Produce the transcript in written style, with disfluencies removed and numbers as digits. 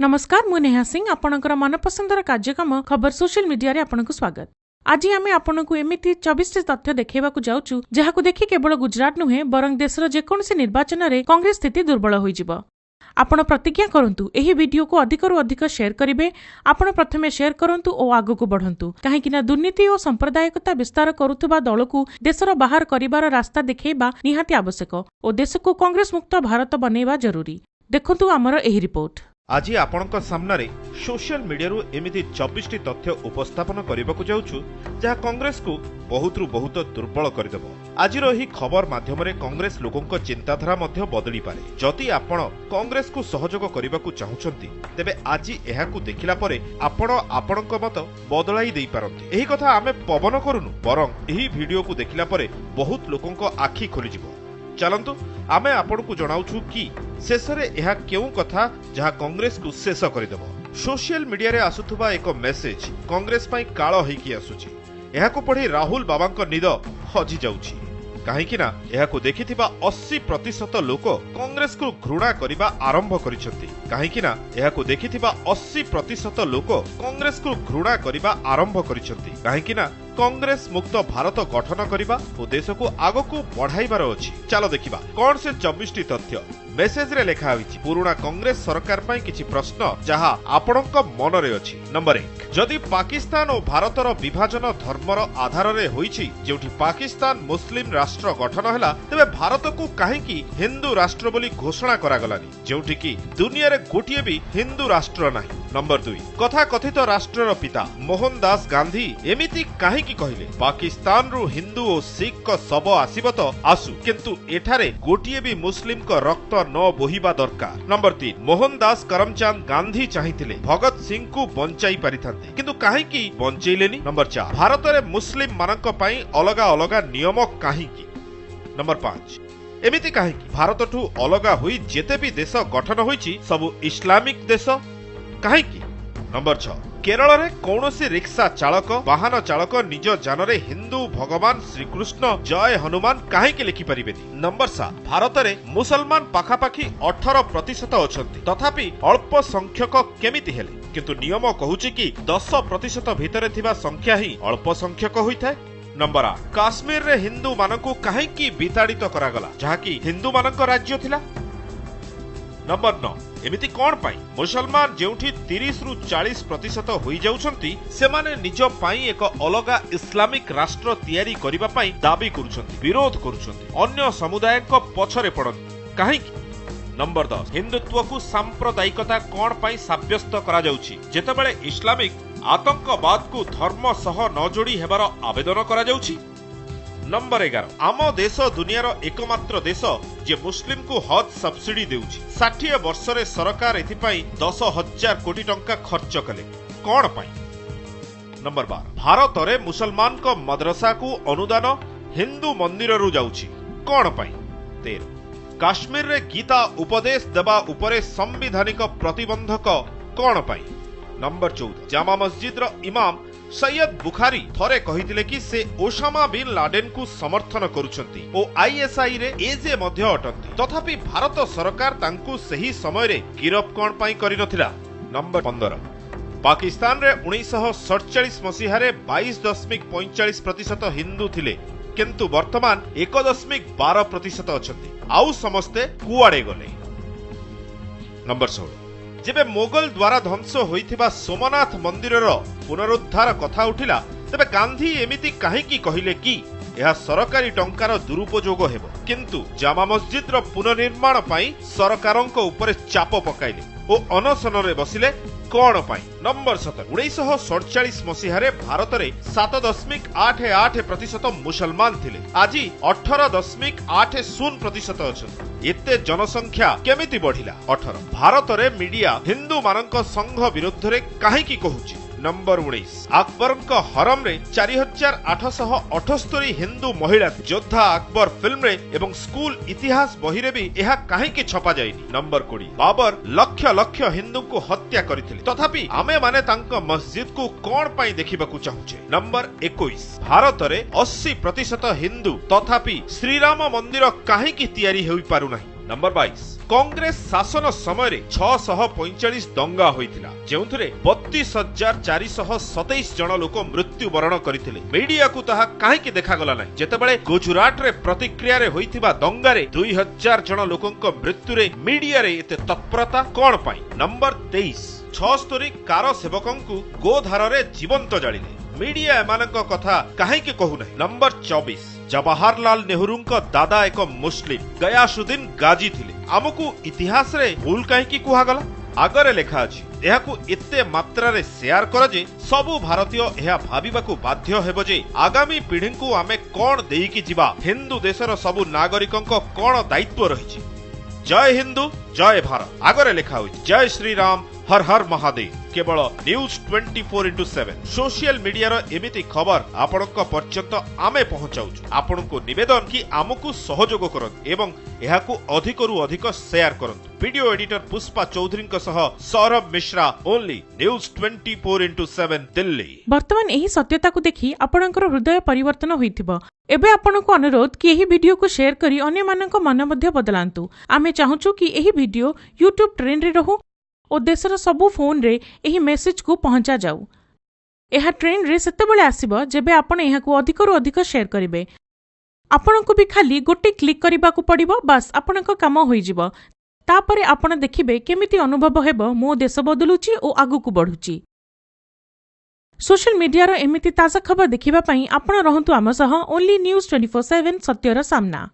नमस्कार मु नेहा सिंह आपणकर मनपसंदर कार्यक्रम खबर सोशल मीडिया रे आपनकु स्वागत। आज आमे आपनकु एमिति 24 तथ्य देखेबाकु जाउछु जहाकु देखि केवल गुजरात नुहे बरं देशर जेकोनसी निर्वाचन रे कांग्रेस स्थिति दुर्बल होइजिबो। आपण प्रतिज्ञा करंतु एही वीडियो को अधिकरु अधिक शेयर करिवे। आपण प्रथमे शेयर करंतु ओ आगु को बढ़ंतु काहेकिना दुर्नीति और सांप्रदायिकता विस्तार करुथबा दलकु देशर बाहर करिवार रास्ता देखैबा निहाती आवश्यक और देश को कांग्रेस मुक्त भारत बनेबा जरूरी। देखंतु हमर एही रिपोर्ट। आज आपणक सामने सोशल मीडिया एमिति 24 तथ्य उपस्थापन करने जाऊँ जहाँ कांग्रेस को बहुत बहुत दुर्बल करदेव। आज खबर माध्यम कांग्रेस लोकों चिंताधारा बदली पारे। जदि आपण कांग्रेस को सहयोग करने को चाहूँगी तेबे आज यह देखला परे आपण आपणक मत बदलाई दे पारंती। एही कथा आमे पवन करूनु बरं एही वीडियो को देखला परे बहुत लोकों आखि खोली जिवो। चलंतु आमे आपनकु जणाउछु कि शेषरे यह केउ कथा जहाँ कांग्रेस को शेष करदेव। सोशल मीडिया रे आसुथुबा एक मेसेज कांग्रेस पई काळ होइकी आसुची। एहाकु पढी राहुल बाबांक निद हजि जाउची काहेकि ना एहाकु देखिथिबा 80% लोक कांग्रेस को घृणा करिबा आरंभ करिसथि। काहेकि ना एहाकु देखिथिबा 80% लोक कांग्रेस को घृणा करिबा आरंभ करिसथि। काहेकि ना कांग्रेस मुक्त भारत गठन करिबा ओ देश को आगकु बढ़ाइबार अछि। चलो देखिबा कोन से 24 तथ्य मेसेज रे लेखा होइछि। पुराना कांग्रेस सरकार पई किछि प्रश्न जहा आपणक मन रे अछि। नंबर 1, जदि पाकिस्तान और भारतर विभाजन धर्मर आधार रे होइछि जेउठी पाकिस्तान मुस्लिम राष्ट्र गठन हला तबे भारत को काहेकि हिंदू राष्ट्र बोली घोषणा करा गलानी जेउठी कि दुनिया रे गोटिए भी हिंदू राष्ट्र नाही। नंबर 2, कथा कथित राष्ट्रर पिता मोहनदास गांधी एमिति काहेकि कहिले पाकिस्तान रु हिंदू और सिख को शब आसीब तो आसु किंतु एठारे गोटिए भी मुस्लिम को रक्त न बोहिबा दरकार। नंबर 3, मोहनदास करमचंद गांधी चाहिथिले भगत सिंह को बंचाई पारिथांते किंतु काहेकि बंचैलेनी। नंबर 4, भारत रे मुस्लिम मानक पई अलगा अलगा नियम काहेकि। नंबर 5, एमिति काहेकि भारतठू अलगा होई जेते भी देश गठन होईची सब इस्लामिक देश काहेकि। नंबर 6, केरल रे कौनसी रिक्शा चालक वाहन चालक निज जानरे हिंदू भगवान श्रीकृष्ण जय हनुमान काहेकि लिखि परिबेनी। नंबर 7, भारत रे मुसलमान पाखापाखी 18% अछंती तथापि अल्प संख्यक केमिति हेले किंतु नियम कहूची कि 10% भितरे थिबा संख्या ही अल्प संख्यक होइथाय। नंबर 8, काश्मीर रे हिंदू मानकु काहेकि विताड़ित करागला जहाकि हिंदू मानक राज्य थिला। नंबर 9, एमिति कोन पाई मुसलमान जेउठी 30 रु 40% होई जाउछंती सेमाने निज पाई एक अलगा इस्लामिक राष्ट्र तयारी करिबा पाई दाबी करूछंती विरोध करूछंती अन्य समुदाय को पछरे पड़न काहेकि। नंबर 10, हिंदुत्व को सांप्रदायिकता कोन पाई साब्यस्त करा जाउची जेतेबेले इस्लामिक आतंकवाद को धर्म सह न जोड़ी हेबार आवेदन करा जाउची। नंबर 11, आम देश दुनियार एकमात्र देश जे मुस्लिम को हज सब्सिडी देउची। 60 वर्ष रे सरकार एथिपाई 10,000 कोटी टंका खर्च कले कोन पाई। नंबर 12, भारत रे मुसलमान को मदरसा को अनुदान हिंदू मंदिर रु जाउची कोन पाई। 13, काश्मीर रे गीता उपदेश देबा उपरे संविधानिक प्रतिबंधक कोन पाई। नंबर 14, जामा मस्जिद रो इमाम सैयद बुखारी थरे कहिथिले कि से ओसामा बिन लाडेन को समर्थन करूछंती ओ आईएसआई रे एजे मध्य अटंती तथापि भारत सरकार तांकु सही समय रे गिरफ कोन पाई करि नथिला। नंबर 15, पाकिस्तान रे 1947 मसीहा रे 22.45% हिंदू थिले किंतु वर्तमान 1.12% अछंती आउ समस्ते कुआडे गले। नंबर 16, जेबे मोगल द्वारा ध्वंस होइथिबा सोमनाथ मंदिर रो पुनरुद्धार कथा उठिला तेबे गांधी एमिति काहेकि कहिले कि यह सरकारी टंकार दुरुपयोग हेबो किंतु जामा मस्जिद रो पुनर्निर्माण पाई सरकारक ऊपर चाप पकाइले ओ अनशन रे बसिले कोन पाई। नंबर 17, 1947 मसीहा रे भारत रे 7.88% मुसलमान थिले आज 18.80% अछन। एते जनसंख्या केमिति बढ़िला। 18, भारत रे मीडिया हिंदू मानक संघ विरुद्ध रे काहेकि कहूची। नंबर 19, अकबरक हरम रे 4878 हिंदू महिला योद्धा अकबर फिल्म रे एवं स्कूल इतिहास बही रे भी यह काहेकि छपा जाइनी। नंबर 20, बाबर लक्ष लक्ष हिंदू को हत्या करिथिले तथापि आमे माने तांक मस्जिद को कोन पाई देखिबाकू चाहूचे। नंबर 21, भारत रे 80% हिंदू तथापि श्रीराम मंदिर काहेकि तयारी होई पारु नाही। नंबर 22 कांग्रेस शासन समय 645 दंगा होइतिला जेउथरे 32,427 जन लोक मृत्युवरण करथिले। मीडिया को ताहा काहेकि देखा गला नै जेतेबेले गुजरात रे प्रतिक्रिया रे होइतिबा दंगा रे 2000 जन लोकक मृत्यु रे मीडिया रे एते तत्परता कोन पाई। नंबर 23 76 कार सेवकंकु गोधार रे जीवंत जालिले मीडिया एमानक कथा काहेकि कहू नै। नंबर 24 जवाहरलाल नेहरूंक दादा एक मुस्लिम गयासुद्दीन गाजी थिले आमकु इतिहास रे भूल काहेकि कुहा गला आगरे लेखा अछि एहाकु एते मात्रा रे शेयर कर जे सबु भारतीय एहा भाबिबाकु बाध्य हेबो जे आगामी पीढ़ींकु आमे कोन देइकि जिबा हिंदू देशर सबु नागरिकंक कोन दायित्व रहिछि। जय हिंदू जय भारत आगरे लेखा होइछि जय श्री राम हर हर महादेव। केवल न्यूज 24/7 सोशल मीडिया रो एमिति खबर आपनक पर्यंत आमे पहुंचाउछु। आपनको निवेदन कि आमको सहयोग करन एवं एहाकु अधिकरु अधिक शेयर करन। वीडियो एडिटर पुष्पा चौधरी सह सौरभ मिश्रा ओनली न्यूज 24/7 दिल्ली। वर्तमान एही सत्यता को देखि आपनकर हृदय परिवर्तन होइथिबो। एबे आपनको अनुरोध कि एही वीडियो को शेयर करी अन्य मानक मन मध्ये बदलांतु। आमे चाहूछु कि एही वीडियो YouTube ट्रेंड रे रहू ओ देशर सबु फोन रे एही मेसेज को पहुंचा जाऊ। एहा ट्रेंड रे सेतेबेले आसीबो जेबे आपण एहाकु अधिकरु अधिक शेयर करिवे। आपनको भी खाली गोटे क्लिक करिबाकू पड़िबो बस आपनक काम होई जिवो। तापरे आपण देखिबे केमिति अनुभव हेबो मो देश बदलुची ओ आगुकू बढ़ुची। सोशल मीडिया रो एमिति ताजा खबर देखिबा पई आपण रहंतु आम सह ओनली न्यूज 24/7 सत्यर सामना।